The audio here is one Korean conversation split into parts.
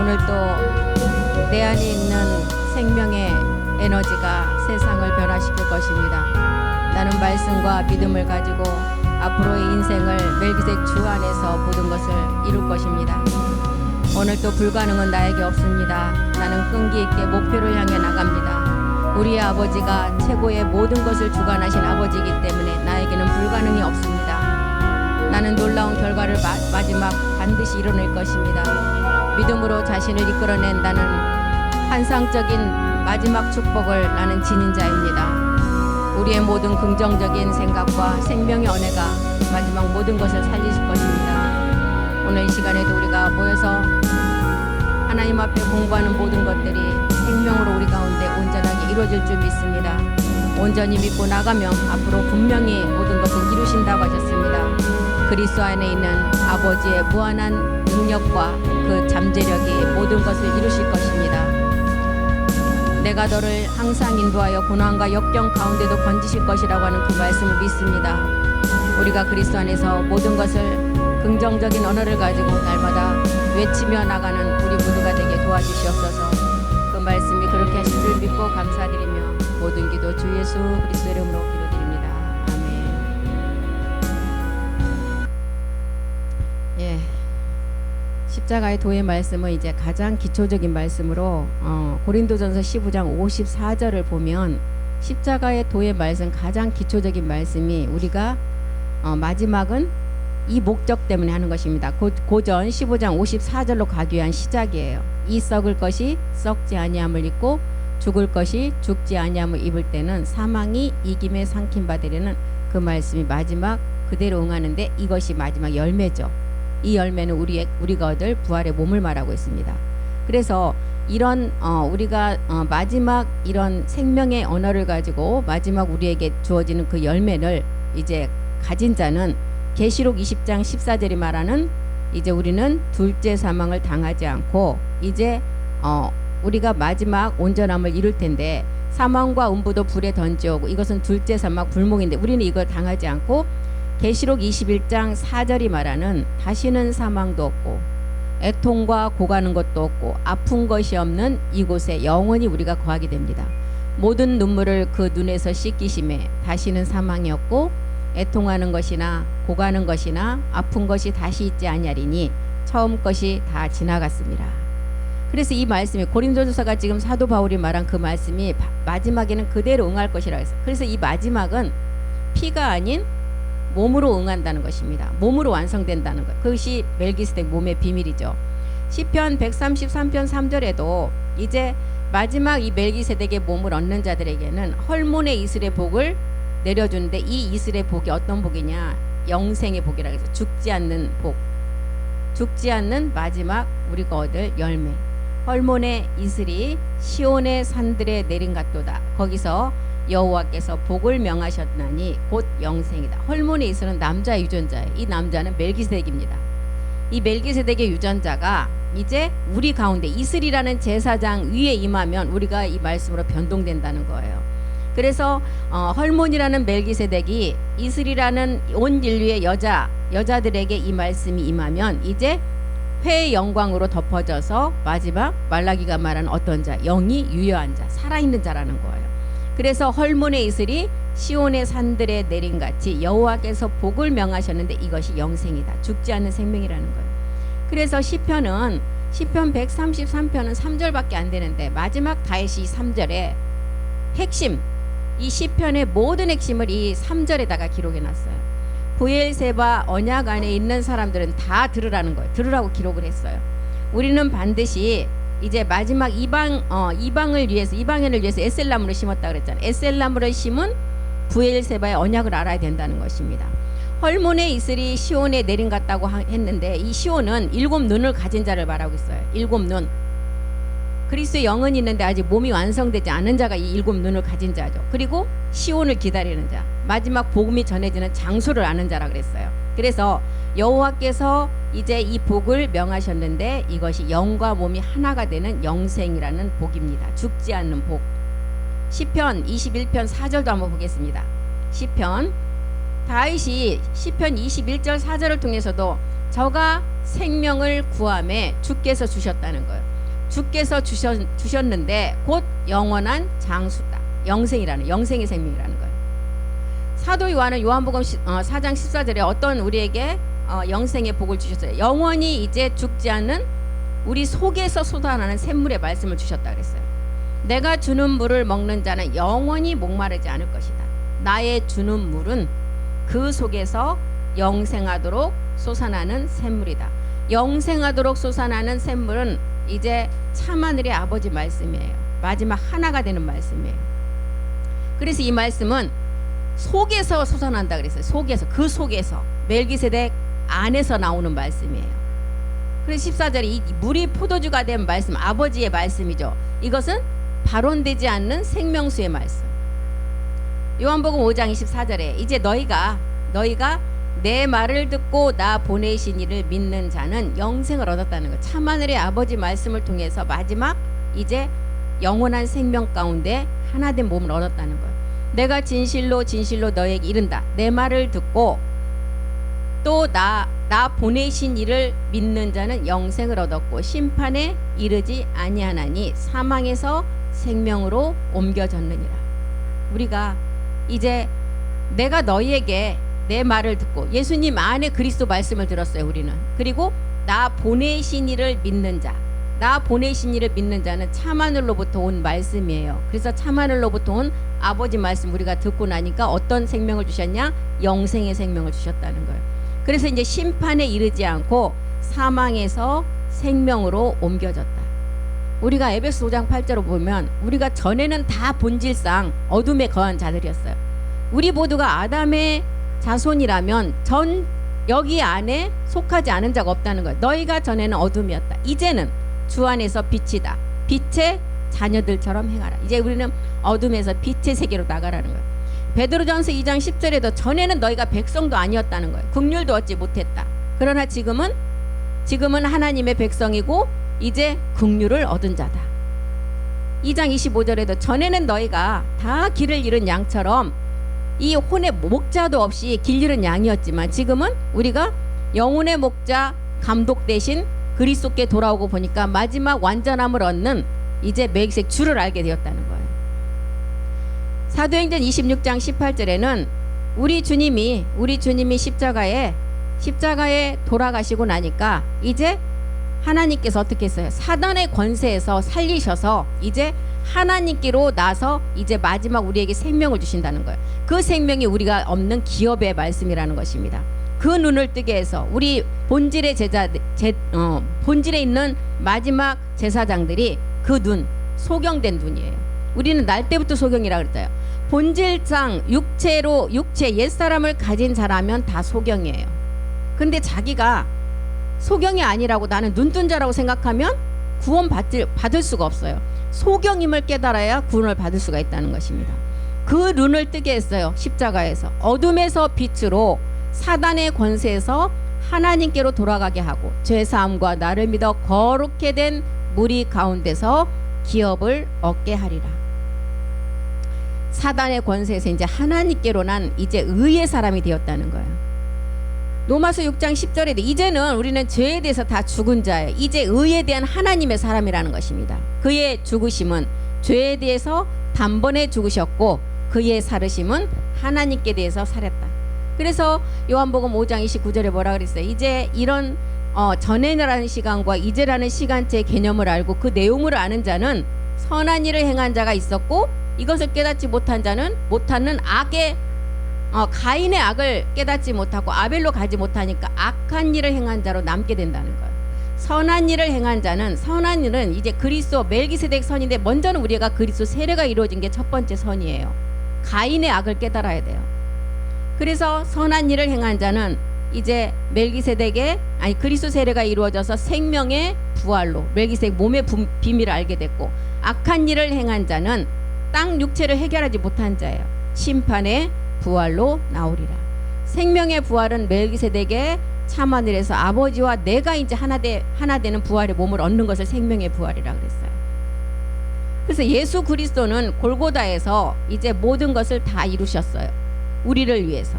오늘도 내 안에 있는 생명의 에너지가 세상을 변화시킬 것입니다. 나는 말씀과 믿음을 가지고 앞으로의 인생을 멜기세덱 주 안에서 모든 것을 이룰 것입니다. 오늘도 불가능은 나에게 없습니다. 나는 끈기 있게 목표를 향해 나갑니다. 우리의 아버지가 최고의 모든 것을 주관하신 아버지이기 때문에 나에게는 불가능이 없습니다. 나는 놀라운 결과를 마지막 반드시 이뤄낼 것입니다. 믿음으로 자신을 이끌어낸다는 환상적인 마지막 축복을 나는 지닌 자입니다. 우리의 모든 긍정적인 생각과 생명의 언어가 마지막 모든 것을 살리실 것입니다. 오늘 이 시간에도 우리가 모여서 하나님 앞에 공부하는 모든 것들이 생명으로 우리 가운데 온전하게 이루어질 줄 믿습니다. 온전히 믿고 나가면 앞으로 분명히 모든 것을 이루신다고 하셨습니다. 그리스도 안에 있는 아버지의 무한한 능력과 그 잠재력이 모든 것을 이루실 것입니다. 내가 너를 항상 인도하여 고난과 역경 가운데도 건지실 것이라고 하는 그 말씀을 믿습니다. 우리가 그리스도 안에서 모든 것을 긍정적인 언어를 가지고 날마다 외치며 나가는 우리 모두가 되게 도와주시옵소서. 그 말씀이 그렇게 하실 줄 믿고 감사드리며 모든 기도 주 예수 그리스도 이름으로 기도드립니다. 아멘. 예, 십자가의 도의 말씀은 이제 가장 기초적인 말씀으로 고린도전서 15장 54절을 보면 십자가의 도의 말씀 가장 기초적인 말씀이 우리가 마지막은 이 목적 때문에 하는 것입니다. 고전 15장 54절로 가기 위한 시작이에요. 이 썩을 것이 썩지 아니함을 입고 죽을 것이 죽지 아니함을 입을 때는 사망이 이김에 삼킨 바 되려는 그 말씀이 마지막 그대로 응하는데 이것이 마지막 열매죠. 이 열매는 우리가 얻을 부활의 몸을 말하고 있습니다. 그래서 이런 우리가 마지막 이런 생명의 언어를 가지고 마지막 우리에게 주어지는 그 열매를 이제 가진 자는 계시록 20장 14절이 말하는 이제 우리는 둘째 사망을 당하지 않고 이제 우리가 마지막 온전함을 이룰 텐데 사망과 음부도 불에 던져오고 이것은 둘째 사망 불목인데 우리는 이걸 당하지 않고 계시록 21장 4절이 말하는 다시는 사망도 없고 애통과 고가는 것도 없고 아픈 것이 없는 이곳에 영원히 우리가 거하게 됩니다. 모든 눈물을 그 눈에서 씻기심에 다시는 사망이 없고 애통하는 것이나 고가는 것이나 아픈 것이 다시 있지 아니하리니 처음 것이 다 지나갔습니다. 그래서 이 말씀이 고린도전서가 지금 사도 바울이 말한 그 말씀이 마지막에는 그대로 응할 것이라고 했어요. 그래서 이 마지막은 피가 아닌 몸으로 응한다는 것입니다. 몸으로 완성된다는 것. 그것이 멜기세덱 몸의 비밀이죠. 시편 133편 3절에도 이제 마지막 이 멜기세덱의 몸을 얻는 자들에게는 헐몬의 이슬의 복을 내려주는데 이 이슬의 복이 어떤 복이냐? 영생의 복이라고 해서 죽지 않는 복. 죽지 않는 마지막 우리가 얻을 열매. 헐몬의 이슬이 시온의 산들에 내린 같도다. 거기서 여호와께서 복을 명하셨나니 곧 영생이다. 헐몬의 이슬은 남자 유전자예요. 이 남자는 멜기세덱입니다. 이 멜기세덱의 유전자가 이제 우리 가운데 이슬이라는 제사장 위에 임하면 우리가 이 말씀으로 변동된다는 거예요. 그래서 헐몬이라는 멜기세덱이 이슬이라는 온 인류의 여자들에게 이 말씀이 임하면 이제 회의 영광으로 덮어져서 마지막 말라기가 말하는 어떤 자, 영이 유효한 자, 살아있는 자라는 거예요. 그래서 헐몬의 이슬이 시온의 산들에 내린 같이 여호와께서 복을 명하셨는데 이것이 영생이다. 죽지 않는 생명이라는 거예요. 그래서 시편 133편은 3절밖에 안 되는데 마지막 다윗이 3절에 핵심, 이 시편의 모든 핵심을 이 3절에다가 기록해 놨어요. 브엘세바 언약 안에 있는 사람들은 다 들으라는 거예요. 들으라고 기록을 했어요. 우리는 반드시 이제 마지막 이방인을 위해서 에셀나무를 심었다 그랬잖아요. 에셀나무를 심은 브엘세바의 언약을 알아야 된다는 것입니다. 헐몬의 이슬이 시온에 내린 같다고 했는데 이 시온은 7 눈을 가진 자를 말하고 있어요. 7 눈. 그리스도의 영은 있는데 아직 몸이 완성되지 않은 자가 이 7 눈을 가진 자죠. 그리고 시온을 기다리는 자, 마지막 복음이 전해지는 장소를 아는 자라 그랬어요. 그래서 여호와께서 이제 이 복을 명하셨는데 이것이 영과 몸이 하나가 되는 영생이라는 복입니다. 죽지 않는 복. 시편 21편 4절도 한번 보겠습니다. 다윗이 시편 21절 4절을 통해서도 저가 생명을 구함에 주께서 주셨다는 거예요. 주께서 주셨는데 곧 영원한 장수다. 영생의 생명이라는 거예요. 사도 요한은 요한복음 4장 14절에 어떤 우리에게 영생의 복을 주셨어요. 영원히 이제 죽지 않는 우리 속에서 솟아나는 샘물의 말씀을 주셨다 그랬어요. 내가 주는 물을 먹는 자는 영원히 목마르지 않을 것이다. 나의 주는 물은 그 속에서 영생하도록 솟아나는 샘물이다. 영생하도록 솟아나는 샘물은 이제 참하늘의 아버지 말씀이에요. 마지막 하나가 되는 말씀이에요. 그래서 이 말씀은 속에서 솟아난다 그랬어요. 그 속에서 멜기세덱 안에서 나오는 말씀이에요. 그래서 14절에 이 물이 포도주가 된 말씀, 아버지의 말씀이죠. 이것은 발언되지 않는 생명수의 말씀. 요한복음 5장 24절에 이제 너희가 내 말을 듣고 나 보내신 이를 믿는 자는 영생을 얻었다는 것. 참하늘의 아버지 말씀을 통해서 마지막 이제 영원한 생명 가운데 하나된 몸을 얻었다는 것. 내가 진실로 너에게 이른다. 내 말을 듣고 또 나 보내신 이를 믿는 자는 영생을 얻었고 심판에 이르지 아니하나니 사망에서 생명으로 옮겨졌느니라. 우리가 이제 내가 너희에게 내 말을 듣고 예수님 안에 그리스도 말씀을 들었어요. 우리는. 그리고 나 보내신 이를 믿는 자, 나 보내신 이를 믿는 자는 참하늘로부터 온 말씀이에요. 그래서 참하늘로부터 온 아버지 말씀 우리가 듣고 나니까 어떤 생명을 주셨냐? 영생의 생명을 주셨다는 거예요. 그래서 이제 심판에 이르지 않고 사망에서 생명으로 옮겨졌다. 우리가 에베소 5장 8절을 보면 우리가 전에는 다 본질상 어둠에 거한 자들이었어요. 우리 모두가 아담의 자손이라면 여기 안에 속하지 않은 자가 없다는 거예요. 너희가 전에는 어둠이었다. 이제는 주 안에서 빛이다. 빛의 자녀들처럼 행하라. 이제 우리는 어둠에서 빛의 세계로 나가라는 거예요. 베드로전서 2장 10절에도 전에는 너희가 백성도 아니었다는 거예요. 국률도 얻지 못했다. 그러나 지금은 하나님의 백성이고 이제 국률을 얻은 자다. 2장 25절에도 전에는 너희가 다 길을 잃은 양처럼 이 혼의 목자도 없이 길 잃은 양이었지만 지금은 우리가 영혼의 목자 감독 대신 그리스도께 돌아오고 보니까 마지막 완전함을 얻는 이제 멜기세덱 주를 알게 되었다는 거예요. 사도행전 26장 18절에는 우리 주님이 십자가에 돌아가시고 나니까 이제 하나님께서 어떻게 했어요? 사단의 권세에서 살리셔서 이제 하나님께로 나서 이제 마지막 우리에게 생명을 주신다는 거예요. 그 생명이 우리가 없는 기업의 말씀이라는 것입니다. 그 눈을 뜨게 해서 우리 본질의 본질에 있는 마지막 제사장들이 그 눈, 소경된 눈이에요. 우리는 날 때부터 소경이라 그랬어요. 본질상 육체 옛사람을 가진 자라면 다 소경이에요. 근데 자기가 소경이 아니라고 나는 눈뜬 자라고 생각하면 구원 받을 수가 없어요. 소경임을 깨달아야 구원을 받을 수가 있다는 것입니다. 그 눈을 뜨게 했어요. 십자가에서 어둠에서 빛으로 사단의 권세에서 하나님께로 돌아가게 하고 죄사함과 나를 믿어 거룩게 된 무리 가운데서 기업을 얻게 하리라. 사단의 권세에서 이제 하나님께로 난 이제 의의 사람이 되었다는 거예요. 로마서 6장 10절에도 이제는 우리는 죄에 대해서 다 죽은 자예요. 이제 의에 대한 하나님의 사람이라는 것입니다. 그의 죽으심은 죄에 대해서 단번에 죽으셨고 그의 살으심은 하나님께 대해서 살았다. 그래서 요한복음 5장 29절에 뭐라 그랬어요? 이제 이런 전에라는 시간과 이제라는 시간체의 개념을 알고 그 내용을 아는 자는 선한 일을 행한 자가 있었고 이것을 깨닫지 못한 자는 못하는 악의 가인의 악을 깨닫지 못하고 아벨로 가지 못하니까 악한 일을 행한 자로 남게 된다는 거예요. 선한 일을 행한 자는 선한 일은 이제 그리스도 멜기세덱 선인데 먼저는 우리가 그리스도 세례가 이루어진 게 첫 번째 선이에요. 가인의 악을 깨달아야 돼요. 그래서 선한 일을 행한 자는 이제 그리스도 세례가 이루어져서 생명의 부활로 멜기세덱 몸의 비밀을 알게 됐고 악한 일을 행한 자는 땅 육체를 해결하지 못한 자예요. 심판의 부활로 나오리라. 생명의 부활은 멜기세덱의 참하늘에서 아버지와 내가 이제 하나 되는 부활의 몸을 얻는 것을 생명의 부활이라 그랬어요. 그래서 예수 그리스도는 골고다에서 이제 모든 것을 다 이루셨어요. 우리를 위해서.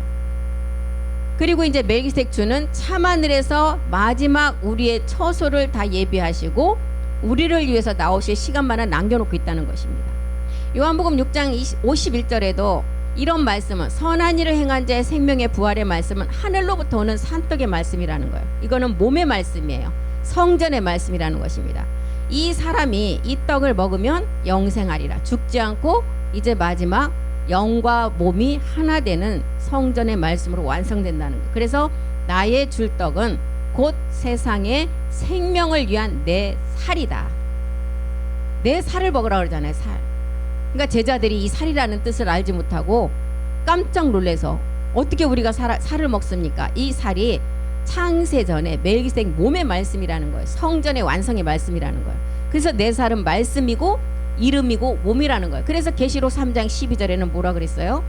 그리고 이제 멜기세덱 주는 참하늘에서 마지막 우리의 처소를 다 예비하시고 우리를 위해서 나오실 시간만을 남겨놓고 있다는 것입니다. 요한복음 6장 51절에도 이런 말씀은 선한 일을 행한 자의 생명의 부활의 말씀은 하늘로부터 오는 산떡의 말씀이라는 거예요. 이거는 몸의 말씀이에요. 성전의 말씀이라는 것입니다. 이 사람이 이 떡을 먹으면 영생하리라. 죽지 않고 이제 마지막 영과 몸이 하나 되는 성전의 말씀으로 완성된다는 거예요. 그래서 나의 줄 떡은 곧 세상의 생명을 위한 내 살이다. 내 살을 먹으라 그러잖아요. 살. 그러니까 제자들이 이 살이라는 뜻을 알지 못하고 깜짝 놀래서 어떻게 우리가 살을 먹습니까? 이 살이 창세전에 멜기세덱 몸의 말씀이라는 거예요. 성전의 완성의 말씀이라는 거예요. 그래서 내 살은 말씀이고 이름이고 몸이라는 거예요. 그래서 계시록 3장 12절에는 뭐라 그랬어요?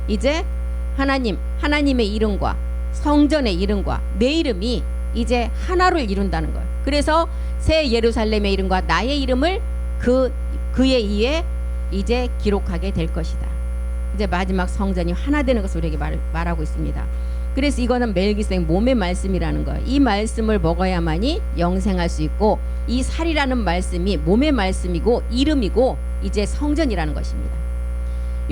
이제 하나님의 이름과 성전의 이름과 내 이름이 이제 하나를 이룬다는 거예요. 그래서 새 예루살렘의 이름과 나의 이름을 그의 이에 이제 기록하게 될 것이다. 이제 마지막 성전이 하나 되는 것을 우리에게 말하고 있습니다. 그래서 이거는 멜기세덱 몸의 말씀이라는 거예요. 이 말씀을 먹어야만이 영생할 수 있고 이 살이라는 말씀이 몸의 말씀이고 이름이고 이제 성전이라는 것입니다.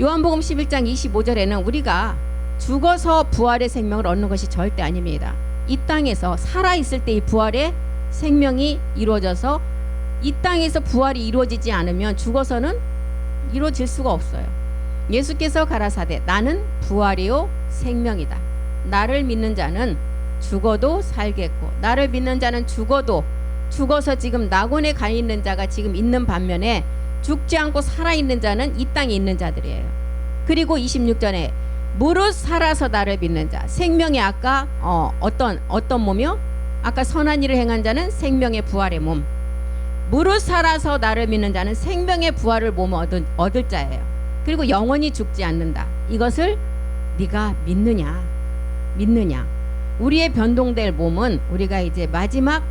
요한복음 11장 25절에는 우리가 죽어서 부활의 생명을 얻는 것이 절대 아닙니다. 이 땅에서 살아있을 때 이 부활의 생명이 이루어져서 이 땅에서 부활이 이루어지지 않으면 죽어서는 이루어질 수가 없어요. 예수께서 가라사대 나는 부활이요 생명이다. 나를 믿는 자는 죽어도 살겠고 나를 믿는 자는 죽어서 지금 낙원에 가 있는 자가 지금 있는 반면에 죽지 않고 살아있는 자는 이 땅에 있는 자들이에요. 그리고 26절에 무릇 살아서 나를 믿는 자 생명의 아까 어떤 몸이요? 아까 선한 일을 행한 자는 생명의 부활의 몸 무릇 살아서 나를 믿는 자는 생명의 부활을 몸 얻을 자예요. 그리고 영원히 죽지 않는다. 이것을 네가 믿느냐 우리의 변동될 몸은 우리가 이제 마지막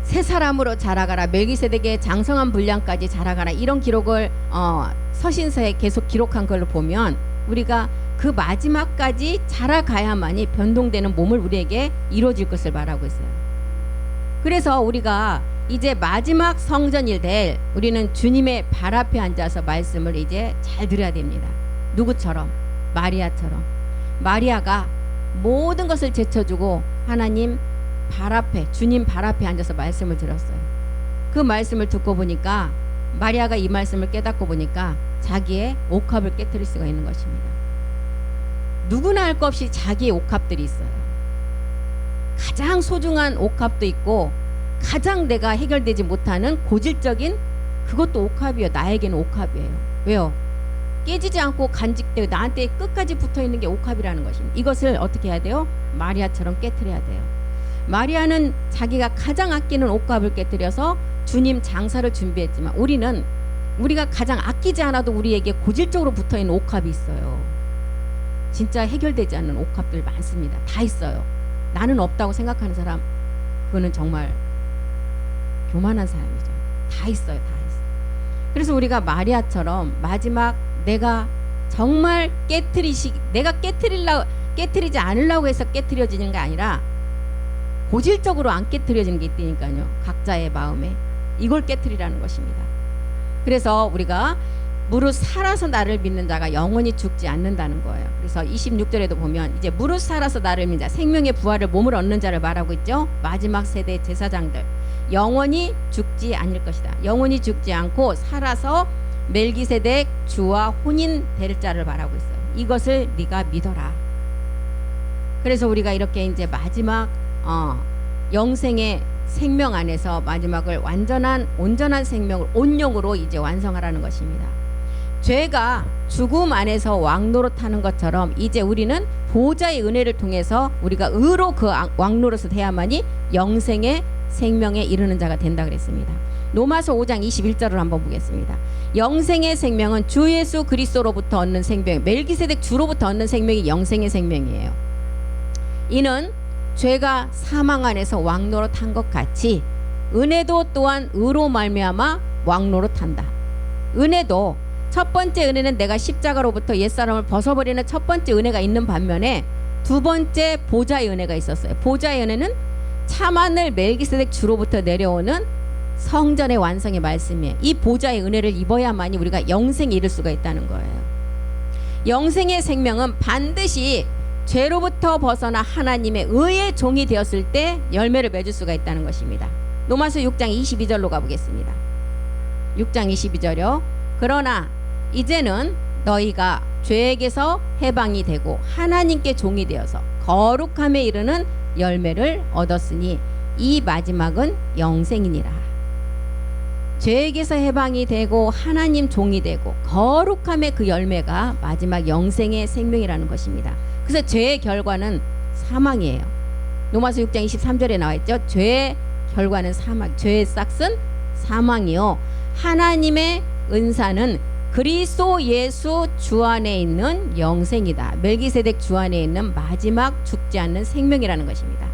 새 사람으로 자라가라 멜기세덱의 장성한 분량까지 자라가라 이런 기록을 서신서에 계속 기록한 걸로 보면 우리가 그 마지막까지 자라가야만이 변동되는 몸을 우리에게 이루어질 것을 말하고 있어요. 그래서 우리가 이제 마지막 성전일 될 우리는 주님의 발 앞에 앉아서 말씀을 이제 잘 들어야 됩니다. 누구처럼? 마리아처럼. 마리아가 모든 것을 제쳐주고 하나님 발 앞에 주님 발 앞에 앉아서 말씀을 들었어요. 그 말씀을 듣고 보니까 마리아가 이 말씀을 깨닫고 보니까 자기의 옥합을 깨뜨릴 수가 있는 것입니다. 누구나 할 것 없이 자기의 옥합들이 있어요. 가장 소중한 옥합도 있고 가장 내가 해결되지 못하는 고질적인 그것도 옥합이에요. 나에게는 옥합이에요. 왜요? 깨지지 않고 간직되고 나한테 끝까지 붙어있는 게 옥합이라는 것입니다. 이것을 어떻게 해야 돼요? 마리아처럼 깨뜨려야 돼요. 마리아는 자기가 가장 아끼는 옥합을 깨뜨려서 주님 장사를 준비했지만 우리가 가장 아끼지 않아도 우리에게 고질적으로 붙어있는 옥합이 있어요. 진짜 해결되지 않는 옥합들 많습니다. 다 있어요. 나는 없다고 생각하는 사람 그거는 정말 교만한 사람이죠. 다 있어요. 그래서 우리가 마리아처럼 마지막 내가 정말 내가 깨트리지 않으려고 해서 깨트려지는 게 아니라 고질적으로 안 깨트려지는 게 있다니까요. 각자의 마음에 이걸 깨트리라는 것입니다. 그래서 우리가 무릇 살아서 나를 믿는 자가 영원히 죽지 않는다는 거예요. 그래서 26절에도 보면 이제 무릇 살아서 나를 믿는 자 생명의 부활을 몸을 얻는 자를 말하고 있죠. 마지막 세대 제사장들 영원히 죽지 않을 것이다. 영원히 죽지 않고 살아서 멜기세덱 주와 혼인 될 자를 말하고 있어요. 이것을 네가 믿어라. 그래서 우리가 이렇게 이제 마지막 영생의 생명 안에서 마지막을 온전한 생명을 온영으로 이제 완성하라는 것입니다. 죄가 죽음 안에서 왕노릇하는 것처럼 이제 우리는 보좌의 은혜를 통해서 우리가 의로 그 왕노릇을 해야만이 영생의 생명에 이르는 자가 된다 그랬습니다. 로마서 5장 21절을 한번 보겠습니다. 영생의 생명은 주 예수 그리스도로부터 얻는 생명, 멜기세덱 주로부터 얻는 생명이 영생의 생명이에요. 이는 죄가 사망 안에서 왕노릇한 것 같이 은혜도 또한 의로 말미암아 왕노릇한다. 은혜도 첫 번째 은혜는 내가 십자가로부터 옛사람을 벗어버리는 첫 번째 은혜가 있는 반면에 두 번째 보좌의 은혜가 있었어요. 보좌의 은혜는 참하늘 멜기세덱 주로부터 내려오는 성전의 완성의 말씀이에요. 이 보좌의 은혜를 입어야만이 우리가 영생에 이를 수가 있다는 거예요. 영생의 생명은 반드시 죄로부터 벗어나 하나님의 의의 종이 되었을 때 열매를 맺을 수가 있다는 것입니다. 로마서 6장 22절로 가보겠습니다. 6장 22절이요. 그러나 이제는 너희가 죄에게서 해방이 되고 하나님께 종이 되어서 거룩함에 이르는 열매를 얻었으니 이 마지막은 영생이니라. 죄에게서 해방이 되고 하나님 종이 되고 거룩함의 그 열매가 마지막 영생의 생명이라는 것입니다. 그래서 죄의 결과는 사망이에요. 로마서 6장 23절에 나와 있죠. 죄의 결과는 사망, 죄의 싹은 사망이요 하나님의 은사는 그리스도 예수 주 안에 있는 영생이다. 멜기세덱 주 안에 있는 마지막 죽지 않는 생명이라는 것입니다.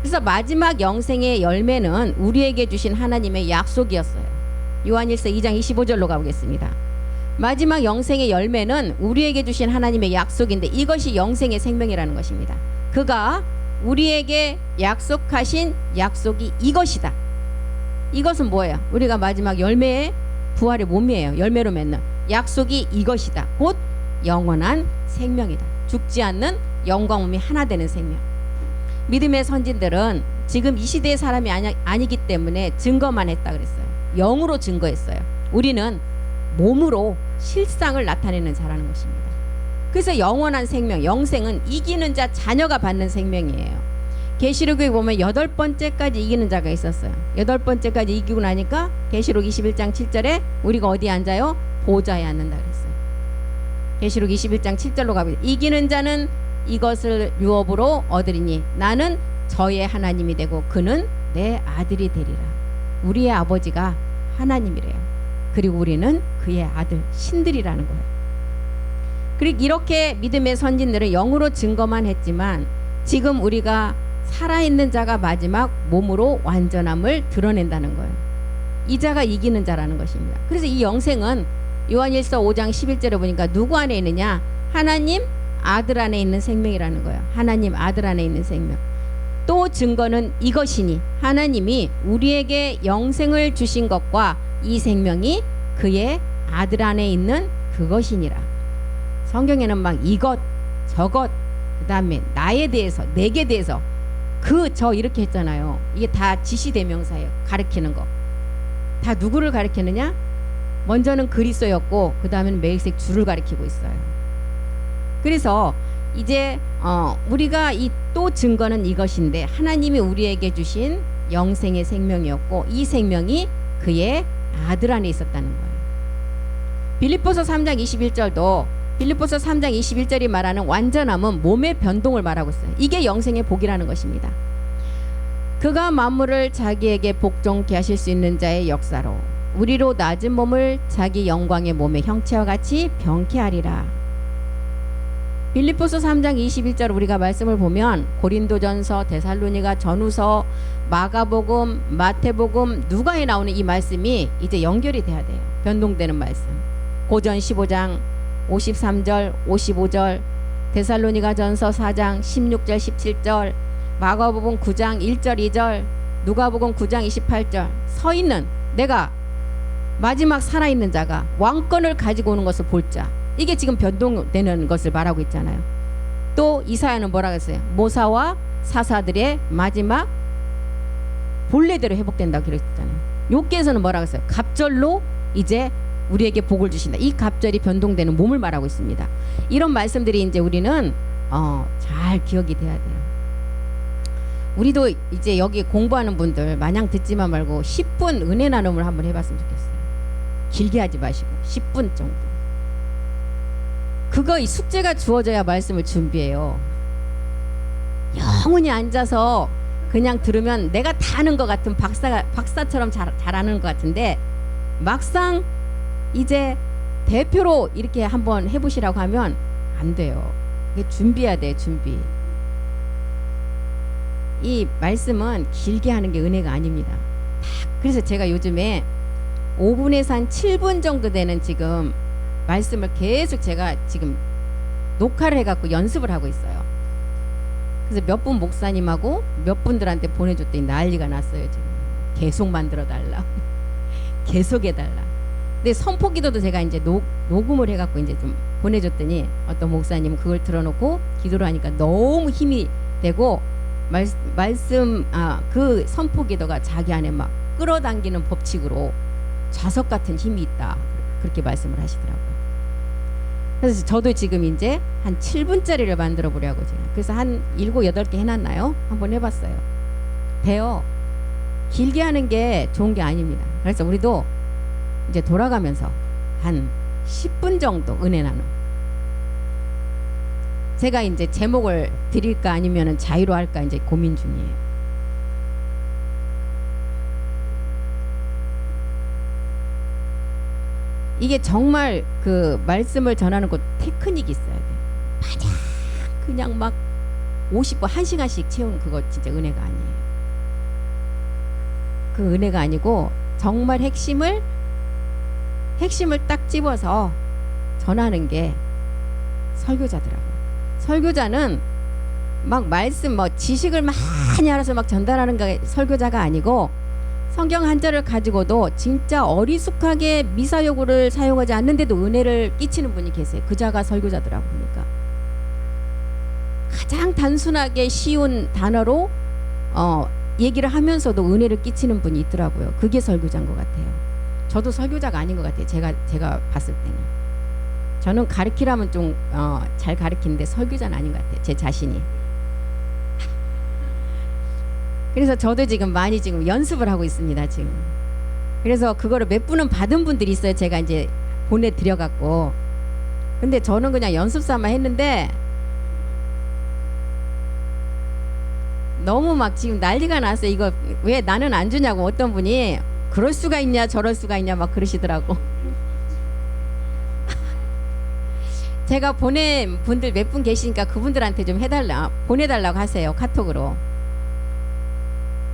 그래서 마지막 영생의 열매는 우리에게 주신 하나님의 약속이었어요. 요한일서 2장 25절로 가보겠습니다. 마지막 영생의 열매는 우리에게 주신 하나님의 약속인데 이것이 영생의 생명이라는 것입니다. 그가 우리에게 약속하신 약속이 이것이다. 이것은 뭐예요? 우리가 마지막 열매의 부활의 몸이에요. 열매로 맺는 약속이 이것이다. 곧 영원한 생명이다. 죽지 않는 영광 몸이 하나 되는 생명. 믿음의 선진들은 지금 이 시대의 사람이 아니기 때문에 증거만 했다 그랬어요. 영으로 증거했어요. 우리는 몸으로 실상을 나타내는 자라는 것입니다. 그래서 영원한 생명, 영생은 이기는 자 자녀가 받는 생명이에요. 계시록에 보면 8번째까지 이기는 자가 있었어요. 8번째까지 이기고 나니까 계시록 21장 7절에 우리가 어디에 앉아요? 보좌에 앉는다 그랬어요. 계시록 21장 7절로 가보세요. 이기는 자는 이것을 유업으로 얻으리니 나는 저의 하나님이 되고 그는 내 아들이 되리라. 우리의 아버지가 하나님이래요. 그리고 우리는 그의 아들 신들이라는 거예요. 그리고 이렇게 믿음의 선진들은 영으로 증거만 했지만 지금 우리가 살아있는 자가 마지막 몸으로 완전함을 드러낸다는 거예요. 이 자가 이기는 자라는 것입니다. 그래서 이 영생은 요한일서 5장 11절에 보니까 누구 안에 있느냐? 하나님 아들 안에 있는 생명이라는 거예요. 하나님 아들 안에 있는 생명. 또 증거는 이것이니 하나님이 우리에게 영생을 주신 것과 이 생명이 그의 아들 안에 있는 그것이니라. 성경에는 막 이것 저것 그 다음에 나에 대해서 내게 대해서 그 저 이렇게 했잖아요. 이게 다 지시대명사예요. 가리키는 거. 다 누구를 가리키느냐? 먼저는 그리스도였고 그 다음에는 멜기세덱 주를 가리키고 있어요. 그래서 이제 우리가 이 또 증거는 이것인데 하나님이 우리에게 주신 영생의 생명이었고 이 생명이 그의 아들 안에 있었다는 거예요. 빌립보서 3장 21절도 빌립보서 3장 21절이 말하는 완전함은 몸의 변동을 말하고 있어요. 이게 영생의 복이라는 것입니다. 그가 만물을 자기에게 복종케 하실 수 있는 자의 역사로 우리로 낮은 몸을 자기 영광의 몸의 형체와 같이 병케 하리라. 빌립보서 3장 21절 우리가 말씀을 보면 고린도전서, 데살로니가 전후서, 마가복음, 마태복음, 누가에 나오는 이 말씀이 이제 연결이 돼야 돼요. 변동되는 말씀. 고전 15장 53절, 55절, 데살로니가 전서 4장 16절, 17절, 마가복음 9장 1절, 2절, 누가복음 9장 28절. 서 있는 내가 마지막 살아있는 자가 왕권을 가지고 오는 것을 볼 자. 이게 지금 변동되는 것을 말하고 있잖아요. 또 이사야는 뭐라고 했어요? 모사와 사사들의 마지막 본래대로 회복된다고 기록했잖아요. 욥기에서는 뭐라고 했어요? 갑절로 이제 우리에게 복을 주신다. 이 갑절이 변동되는 몸을 말하고 있습니다. 이런 말씀들이 이제 우리는 잘 기억이 돼야 돼요. 우리도 이제 여기 공부하는 분들 마냥 듣지만 말고 10분 은혜 나눔을 한번 해봤으면 좋겠어요. 길게 하지 마시고 10분 정도. 그거 이 숙제가 주어져야 말씀을 준비해요. 영원히 앉아서 그냥 들으면 내가 다 아는 것 같은 박사처럼 잘하는 것 같은데 막상 이제 대표로 이렇게 한번 해보시라고 하면 안 돼요. 이게 준비해야 돼요. 준비. 이 말씀은 길게 하는 게 은혜가 아닙니다. 그래서 제가 요즘에 5분에서 한 7분 정도 되는 지금 말씀을 계속 제가 지금 녹화를 해갖고 연습을 하고 있어요. 그래서 몇 분 목사님하고 몇 분들한테 보내줬더니 난리가 났어요. 지금 계속 만들어 달라. 계속 해달라. 근데 선포기도도 제가 이제 녹음을 해갖고 이제 좀 보내줬더니 어떤 목사님 그걸 들어놓고 기도를 하니까 너무 힘이 되고 그 선포기도가 자기 안에 막 끌어당기는 법칙으로 자석 같은 힘이 있다. 그렇게 말씀을 하시더라고요. 그래서 저도 지금 이제 한 7분짜리를 만들어 보려고 제가. 그래서 한 7, 8개 해놨나요? 한번 해봤어요. 돼요. 길게 하는 게 좋은 게 아닙니다. 그래서 우리도 이제 돌아가면서 한 10분 정도 은혜 나눔. 제가 이제 제목을 드릴까 아니면은 자유로 할까 이제 고민 중이에요. 이게 정말 그 말씀을 전하는 것 테크닉이 있어야 돼. 맞아. 그냥 막 50분 1시간씩 채우는 그거 진짜 은혜가 아니에요. 그 은혜가 아니고 정말 핵심을 딱 집어서 전하는 게 설교자더라고요. 설교자는 막 말씀 지식을 많이 알아서 막 전달하는 게 설교자가 아니고 성경 한 절을 가지고도 진짜 어리숙하게 미사여구를 사용하지 않는데도 은혜를 끼치는 분이 계세요. 그 자가 설교자더라고 보니까. 가장 단순하게 쉬운 단어로 얘기를 하면서도 은혜를 끼치는 분이 있더라고요. 그게 설교자인 것 같아요. 저도 설교자가 아닌 것 같아요. 제가 봤을 때는. 저는 가르치라면 좀 잘 가르치는데 설교자는 아닌 것 같아요. 제 자신이. 그래서 저도 지금 많이 연습을 하고 있습니다. 지금. 그래서 그거를 몇 분은 받은 분들이 있어요. 제가 이제 보내드려 갖고. 근데 저는 그냥 연습 삼아 했는데 너무 막 지금 난리가 났어요. 이거 왜 나는 안 주냐고 어떤 분이 그럴 수가 있냐 저럴 수가 있냐 막 그러시더라고. 제가 보낸 분들 몇 분 계시니까 그분들한테 좀 보내달라고 하세요. 카톡으로.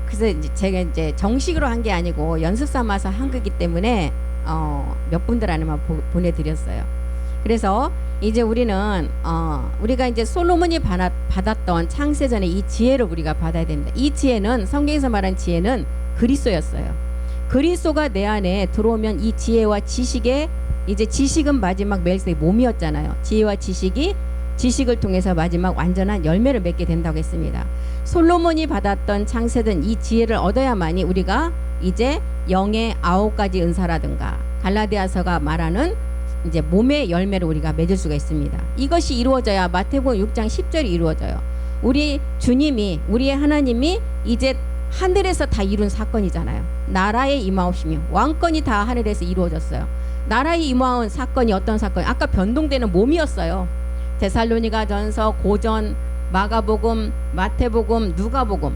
그래서 이제 제가 이제 정식으로 한 게 아니고 연습 삼아서 한 거기 때문에 몇 분들한테만 보내드렸어요. 그래서 이제 우리는 우리가 이제 솔로몬이 받았던 창세전의 이 지혜를 우리가 받아야 됩니다. 이 지혜는 성경에서 말한 지혜는 그리스도였어요. 그리스도가 내 안에 들어오면 이 지혜와 지식의 이제 지식은 마지막 멜스의 몸이었잖아요. 지혜와 지식을 통해서 마지막 완전한 열매를 맺게 된다고 했습니다. 솔로몬이 받았던 창세전 이 지혜를 얻어야만이 우리가 이제 영의 9가지 은사라든가 갈라디아서가 말하는 이제 몸의 열매를 우리가 맺을 수가 있습니다. 이것이 이루어져야 마태복음 6장 10절이 이루어져요. 우리 주님이 우리의 하나님이 이제 하늘에서 다 이룬 사건이잖아요. 나라의 임하옵시며 왕권이 다 하늘에서 이루어졌어요. 나라의 임하온 사건이 어떤 사건이 아까 변동되는 몸이었어요. 데살로니가 전서, 고전, 마가복음, 마태복음, 누가복음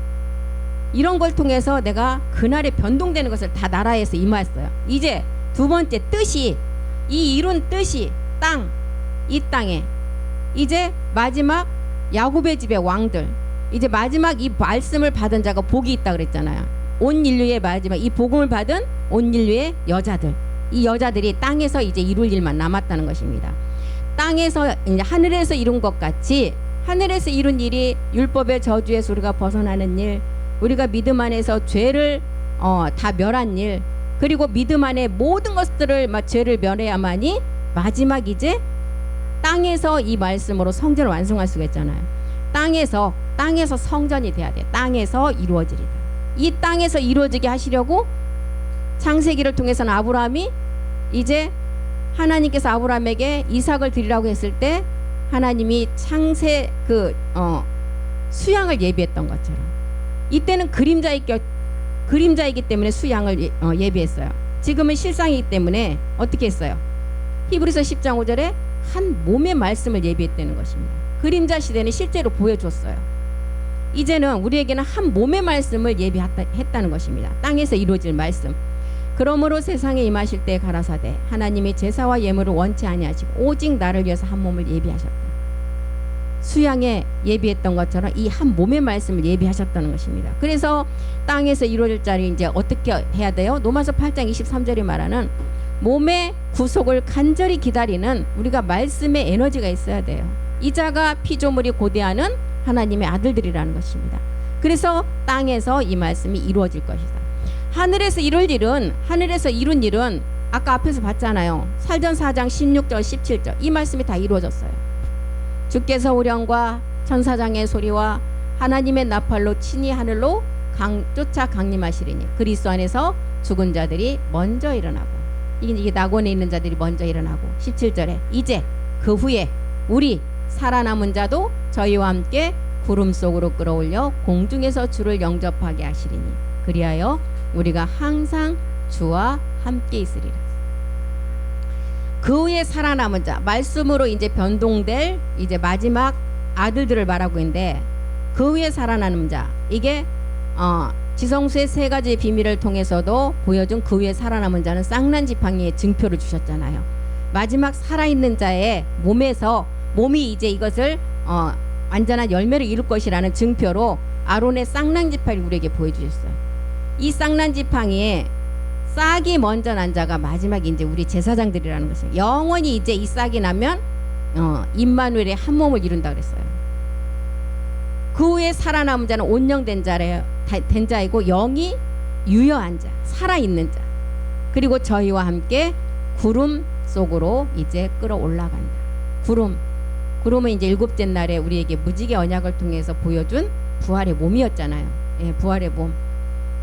이런 걸 통해서 내가 그날에 변동되는 것을 다 나라에서 임하였어요. 이제 두 번째 뜻이 이 이룬 뜻이 이 땅에 이제 마지막 야곱의 집의 왕들 이제 마지막 이 말씀을 받은 자가 복이 있다 그랬잖아요. 온 인류의 마지막 이 복음을 받은 온 인류의 여자들 이 여자들이 땅에서 이제 이룰 일만 남았다는 것입니다. 땅에서 이제 하늘에서 이룬 것 같이 하늘에서 이룬 일이 율법의 저주에서 우리가 벗어나는 일 우리가 믿음 안에서 죄를 다 멸한 일 그리고 믿음 안에 모든 것들을 죄를 멸해야만이 마지막 이제 땅에서 이 말씀으로 성전을 완성할 수가 있잖아요. 땅에서 성전이 돼야 돼. 땅에서 이루어지리다. 이 땅에서 이루어지게 하시려고 창세기를 통해서는 아브라함이 이제 하나님께서 아브라함에게 이삭을 드리라고 했을 때 하나님이 창세 수양을 예비했던 것처럼 이때는 그림자이기 때문에 수양을 예비했어요. 지금은 실상이기 때문에 어떻게 했어요? 히브리서 10장 5절에 한 몸의 말씀을 예비했다는 것입니다. 그림자 시대는 실제로 보여줬어요. 이제는 우리에게는 한 몸의 말씀을 예비했다는 것입니다. 땅에서 이루어질 말씀. 그러므로 세상에 임하실 때 가라사대 하나님이 제사와 예물을 원치 아니하시고 오직 나를 위해서 한 몸을 예비하셨다. 수양에 예비했던 것처럼 이 한 몸의 말씀을 예비하셨다는 것입니다. 그래서 땅에서 이루어질 자리 이제 어떻게 해야 돼요? 로마서 8장 23절이 말하는 몸의 구속을 간절히 기다리는 우리가 말씀의 에너지가 있어야 돼요. 이자가 피조물이 고대하는 하나님의 아들들이라는 것입니다. 그래서 땅에서 이 말씀이 이루어질 것이다. 하늘에서 이룰 일은, 하늘에서 이룬 일은 아까 앞에서 봤잖아요. 살전 4장 16절 17절 이 말씀이 다 이루어졌어요. 주께서 우령과 천사장의 소리와 하나님의 나팔로 친히 하늘로 쫓아 강림하시리니 그리스도 안에서 죽은 자들이 먼저 일어나고, 이게 낙원에 있는 자들이 먼저 일어나고, 17절에 이제 그 후에 우리 살아남은 자도 저희와 함께 구름 속으로 끌어올려 공중에서 주를 영접하게 하시리니 그리하여 우리가 항상 주와 함께 있으리라. 그 후에 살아남은 자, 말씀으로 이제 변동될 이제 마지막 아들들을 말하고 있는데, 그 후에 살아남은 자, 이게 지성수의 세 가지 비밀을 통해서도 보여준 그 후에 살아남은 자는 쌍난 지팡이의 증표를 주셨잖아요. 마지막 살아있는 자의 몸이 이제 이것을 완전한 열매를 이룰 것이라는 증표로 아론의 쌍난 지팡이를 우리에게 보여주셨어요. 이 쌍난 지팡이에 싹이 먼저 난 자가 마지막 이제 우리 제사장들이라는 것이에요. 영원히 이제 이 싹이 나면 임마누엘의 한 몸을 이룬다 그랬어요. 그 후에 살아남은 자는 온영된 자이고 영이 유효한 자, 살아있는 자, 그리고 저희와 함께 구름 속으로 이제 끌어올라간다. 구름은 이제 일곱째 날에 우리에게 무지개 언약을 통해서 보여준 부활의 몸이었잖아요. 예, 부활의 몸.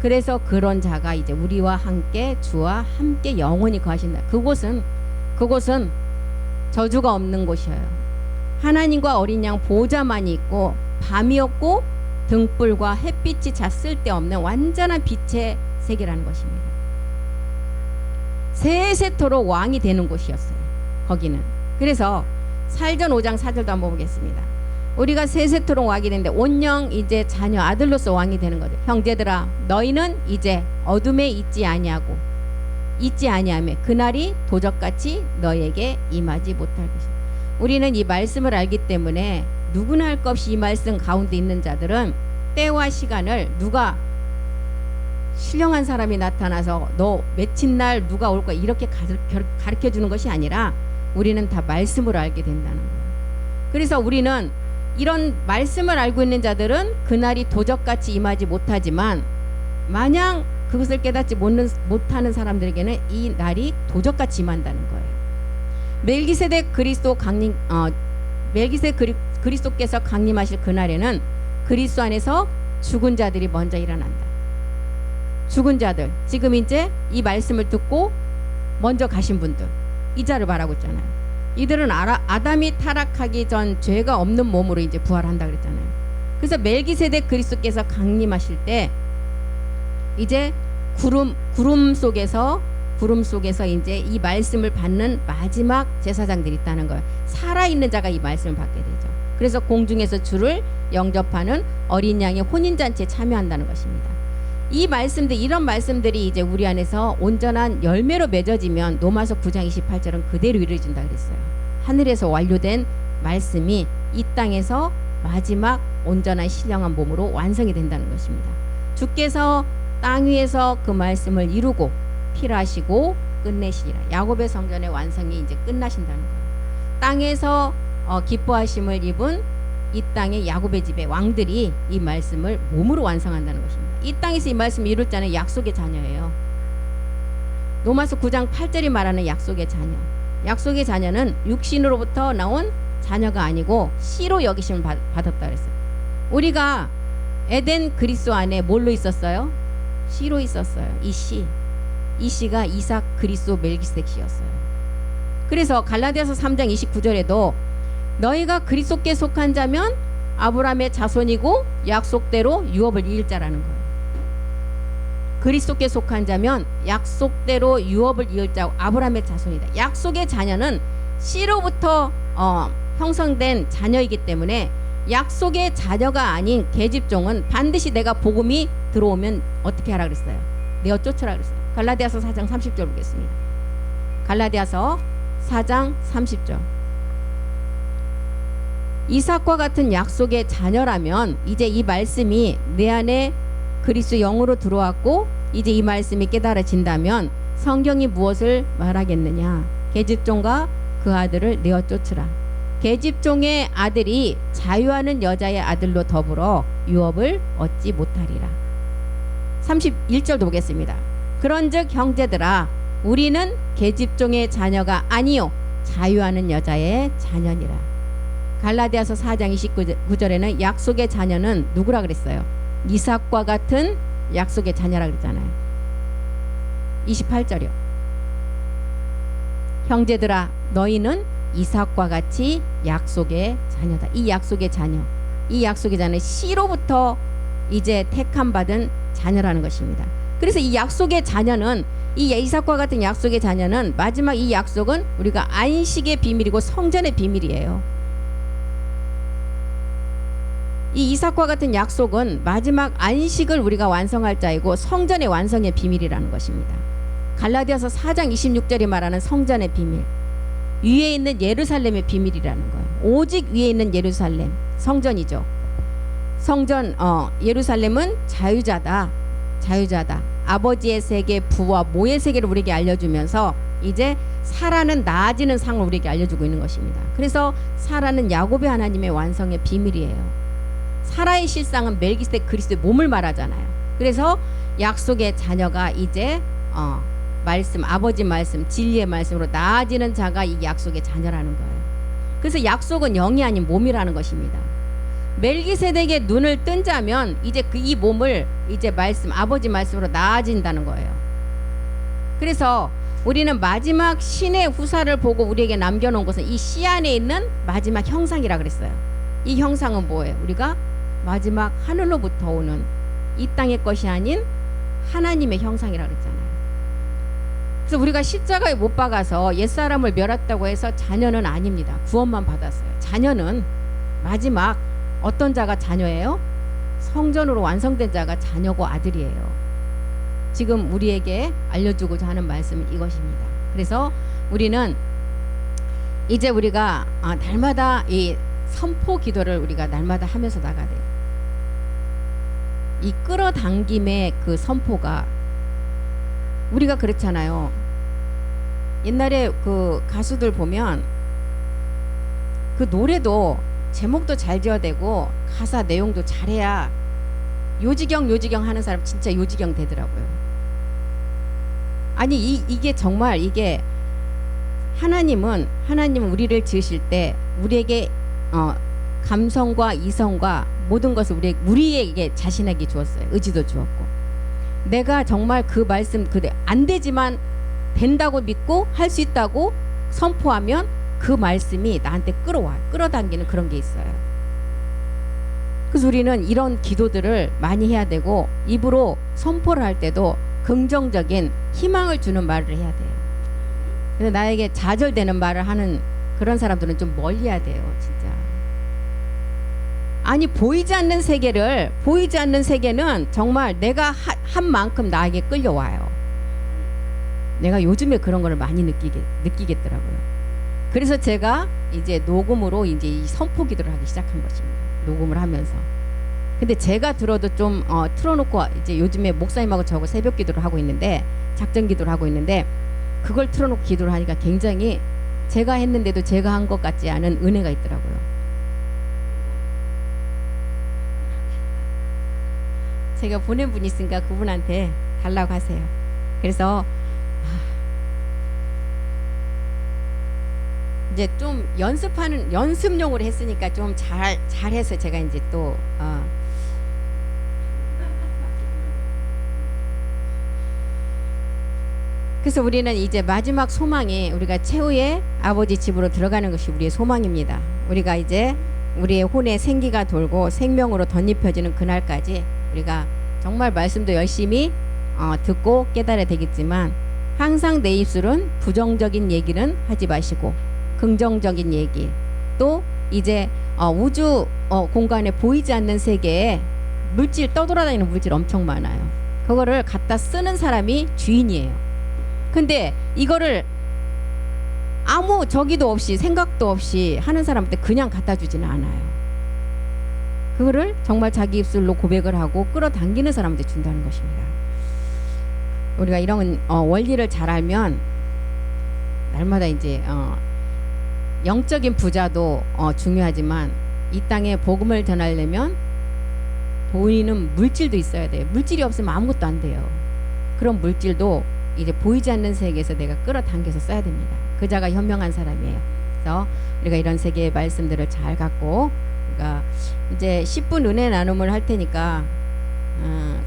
그래서 그런 자가 이제 우리와 함께 주와 함께 영원히 거하신다. 그곳은 저주가 없는 곳이에요. 하나님과 어린 양 보호자만이 있고 밤이 없고 등불과 햇빛이 잤을 때 없는 완전한 빛의 세계라는 것입니다. 세세토록 왕이 되는 곳이었어요. 거기는. 그래서 살전 5장 4절도 한번 보겠습니다. 우리가 세세토록 왕이 되는데 온영 이제 자녀 아들로서 왕이 되는 거죠. 형제들아 너희는 이제 어둠에 있지 아니하며 그날이 도적같이 너희에게 임하지 못할 것이다. 우리는 이 말씀을 알기 때문에 누구나 할 것 없이 이 말씀 가운데 있는 자들은 때와 시간을 누가 신령한 사람이 나타나서 너 며칠 날 누가 올 거야 이렇게 가르쳐 주는 것이 아니라 우리는 다 말씀으로 알게 된다는 거예요. 그래서 우리는 이런 말씀을 알고 있는 자들은 그날이 도적같이 임하지 못하지만, 마냥 그것을 깨닫지 못하는 사람들에게는 이 날이 도적같이 임한다는 거예요. 멜기세덱 그리스도께서 강림하실 그날에는 그리스도 안에서 죽은 자들이 먼저 일어난다. 죽은 자들, 지금 이제 이 말씀을 듣고 먼저 가신 분들, 이 자를 말하고 있잖아요. 이들은 아담이 타락하기 전 죄가 없는 몸으로 이제 부활한다 그랬잖아요. 그래서 멜기세덱 그리스도께서 강림하실 때 이제 구름 속에서 이제 이 말씀을 받는 마지막 제사장들이 있다는 거예요. 살아있는 자가 이 말씀을 받게 되죠. 그래서 공중에서 주를 영접하는 어린 양의 혼인잔치에 참여한다는 것입니다. 이런 말씀들이 이제 우리 안에서 온전한 열매로 맺어지면 로마서 9장 28절은 그대로 이루어진다 그랬어요. 하늘에서 완료된 말씀이 이 땅에서 마지막 온전한 신령한 몸으로 완성이 된다는 것입니다. 주께서 땅 위에서 그 말씀을 이루고 필하시고 끝내시리라. 야곱의 성전의 완성이 이제 끝나신다는 거예요. 땅에서 기뻐하심을 입은 이 땅의 야곱의 집의 왕들이 이 말씀을 몸으로 완성한다는 것입니다. 이 땅에서 이 말씀을 이룰 자는 약속의 자녀예요. 로마서 9장 8절이 말하는 약속의 자녀. 약속의 자녀는 육신으로부터 나온 자녀가 아니고 씨로 여기심을 받았다 그랬어요. 우리가 에덴 그리스도 안에 뭘로 있었어요? 씨로 있었어요. 이 씨가 이삭 그리스도 멜기세덱 씨였어요. 그래서 갈라디아서 3장 29절에도 너희가 그리스도께 속한 자면 아브라함의 자손이고 약속대로 유업을 이을 자라는 거예요. 그리스도께 속한 자면 약속대로 유업을 이을 자, 아브라함의 자손이다. 약속의 자녀는 씨로부터 형성된 자녀이기 때문에 약속의 자녀가 아닌 계집종은 반드시 내가 복음이 들어오면 어떻게 하라 그랬어요? 내어 쫓으라 그랬어요. 갈라디아서 4장 30절 보겠습니다. 갈라디아서 4장 30절. 이삭과 같은 약속의 자녀라면 이제 이 말씀이 내 안에 그리스도 영으로 들어왔고 이제 이 말씀이 깨달아진다면 성경이 무엇을 말하겠느냐? 계집종과 그 아들을 내어 쫓으라. 계집종의 아들이 자유하는 여자의 아들로 더불어 유업을 얻지 못하리라. 31절도 보겠습니다. 그런즉 형제들아 우리는 계집종의 자녀가 아니요 자유하는 여자의 자녀니라. 갈라디아서 4장 29절에는 약속의 자녀는 누구라 그랬어요? 이삭과 같은 약속의 자녀라 그랬잖아요. 28절이요. 형제들아 너희는 이삭과 같이 약속의 자녀다. 이 약속의 자녀, 이 약속의 자녀는 씨로부터 이제 택함 받은 자녀라는 것입니다. 그래서 이 약속의 자녀는, 이 이삭과 같은 약속의 자녀는, 마지막 이 약속은 우리가 안식의 비밀이고 성전의 비밀이에요. 이 이삭과 같은 약속은 마지막 안식을 우리가 완성할 자이고 성전의 완성의 비밀이라는 것입니다. 갈라디아서 4장 26절이 말하는 성전의 비밀, 위에 있는 예루살렘의 비밀이라는 거예요. 오직 위에 있는 예루살렘, 성전이죠. 성전, 예루살렘은 자유자다. 자유자다. 아버지의 세계, 부와 모의 세계를 우리에게 알려주면서 이제 사라는 나아지는 상을 우리에게 알려주고 있는 것입니다. 그래서 사라는 야곱의 하나님의 완성의 비밀이에요. 사라의 실상은 멜기세덱 그리스도의 몸을 말하잖아요. 그래서 약속의 자녀가 이제 말씀, 아버지 말씀, 진리의 말씀으로 나아지는 자가 이 약속의 자녀라는 거예요. 그래서 약속은 영이 아닌 몸이라는 것입니다. 멜기세덱의 눈을 뜬 자면 이제 이 몸을 이제 말씀, 아버지 말씀으로 나아진다는 거예요. 그래서 우리는 마지막 신의 후사를 보고 우리에게 남겨놓은 것은 이 씨 안에 있는 마지막 형상이라 그랬어요. 이 형상은 뭐예요? 우리가 마지막 하늘로부터 오는 이 땅의 것이 아닌 하나님의 형상이라 그랬잖아요. 그래서 우리가 십자가에 못 박아서 옛사람을 멸했다고 해서 자녀는 아닙니다. 구원만 받았어요. 자녀는 마지막 어떤 자가 자녀예요? 성전으로 완성된 자가 자녀고 아들이에요. 지금 우리에게 알려주고자 하는 말씀은 이것입니다. 그래서 우리는 이제 우리가 날마다 이 선포 기도를 우리가 날마다 하면서 나가야 돼요. 이 끌어당김의 그 선포가, 우리가 그렇잖아요. 옛날에 그 가수들 보면 그 노래도 제목도 잘 지어야 되고 가사 내용도 잘해야 요지경 하는 사람 진짜 요지경 되더라고요. 아니 이게 정말 이게 하나님은 우리를 지으실 때 우리에게 감성과 이성과 모든 것을 우리에게 자신에게 주었어요. 의지도 주었고, 내가 정말 그 말씀 안 되지만 된다고 믿고 할 수 있다고 선포하면 그 말씀이 나한테 끌어당기는 그런 게 있어요. 그래서 우리는 이런 기도들을 많이 해야 되고, 입으로 선포를 할 때도 긍정적인 희망을 주는 말을 해야 돼요. 근데 나에게 좌절되는 말을 하는 그런 사람들은 좀 멀리 해야 돼요. 진짜. 아니 보이지 않는 세계는 정말 내가 한 만큼 나에게 끌려와요. 내가 요즘에 그런 걸 많이 느끼겠더라고요. 그래서 제가 이제 녹음으로 이제 이 선포 기도를 하기 시작한 것입니다. 녹음을 하면서. 근데 제가 들어도 좀 틀어놓고 이제 요즘에 목사님하고 저하고 새벽 기도를 하고 있는데, 작전 기도를 하고 있는데, 그걸 틀어놓고 기도를 하니까 굉장히 제가 했는데도 제가 한 것 같지 않은 은혜가 있더라고요. 제가 보낸 분이 있으니까 그분한테 달라고 하세요. 그래서 이제 좀 연습용으로 했으니까 좀 잘해서 제가 이제 또 그래서 우리는 이제 마지막 소망이 우리가 최후의 아버지 집으로 들어가는 것이 우리의 소망입니다. 우리가 이제 우리의 혼에 생기가 돌고 생명으로 덧입혀지는 그날까지 우리가 정말 말씀도 열심히 듣고 깨달아야 되겠지만, 항상 내 입술은 부정적인 얘기는 하지 마시고 긍정적인 얘기, 또 이제 우주 공간에 보이지 않는 세계에 물질, 떠돌아다니는 물질 엄청 많아요. 그거를 갖다 쓰는 사람이 주인이에요. 근데 이거를 아무 저기도 없이 생각도 없이 하는 사람한테 그냥 갖다 주지는 않아요. 그거를 정말 자기 입술로 고백을 하고 끌어당기는 사람한테 준다는 것입니다. 우리가 이런 원리를 잘 알면 날마다 이제 영적인 부자도 중요하지만 이 땅에 복음을 전하려면 보이는 물질도 있어야 돼요. 물질이 없으면 아무것도 안 돼요. 그런 물질도 이제 보이지 않는 세계에서 내가 끌어당겨서 써야 됩니다. 그 자가 현명한 사람이에요. 그래서 우리가 이런 세계의 말씀들을 잘 갖고, 그러니까 이제 10분 은혜 나눔을 할 테니까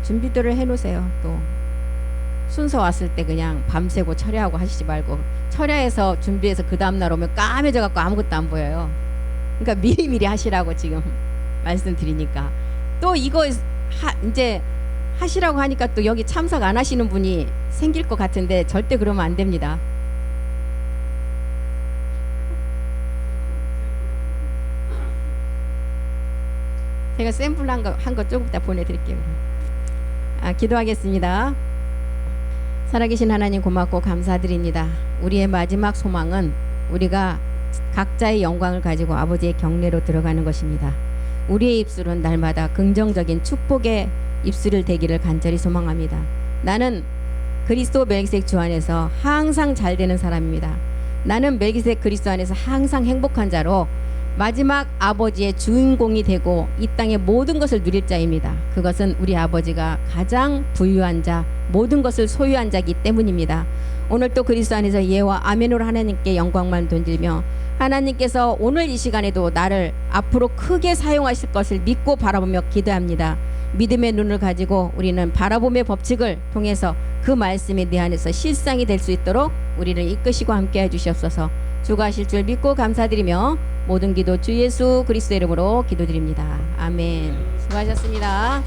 준비들을 해놓으세요. 또 순서 왔을 때 그냥 밤새고 철야하고 하시지 말고, 철야해서 준비해서 그 다음날 오면 까매져 갖고 아무것도 안 보여요. 그러니까 미리미리 하시라고 지금 말씀드리니까. 또 이거 이제 하시라고 하니까 또 여기 참석 안 하시는 분이 생길 것 같은데 절대 그러면 안 됩니다. 제가 샘플 한 거 조금 이따 보내드릴게요. 기도하겠습니다. 살아계신 하나님 고맙고 감사드립니다. 우리의 마지막 소망은 우리가 각자의 영광을 가지고 아버지의 경내로 들어가는 것입니다. 우리의 입술은 날마다 긍정적인 축복의 입술을 되기를 간절히 소망합니다. 나는 그리스도 멜기세덱 주 안에서 항상 잘 되는 사람입니다. 나는 멜기세덱 그리스도 안에서 항상 행복한 자로 마지막 아버지의 주인공이 되고 이 땅의 모든 것을 누릴 자입니다. 그것은 우리 아버지가 가장 부유한 자, 모든 것을 소유한 자이기 때문입니다. 오늘 또 그리스도 안에서 예와 아멘으로 하나님께 영광만 돌리며, 하나님께서 오늘 이 시간에도 나를 앞으로 크게 사용하실 것을 믿고 바라보며 기도합니다. 믿음의 눈을 가지고 우리는 바라봄의 법칙을 통해서 그 말씀이 내 안에서 실상이 될 수 있도록 우리를 이끄시고 함께해 주시옵소서. 주가 하실 줄 믿고 감사드리며 모든 기도 주 예수 그리스도 이름으로 기도드립니다. 아멘. 수고하셨습니다.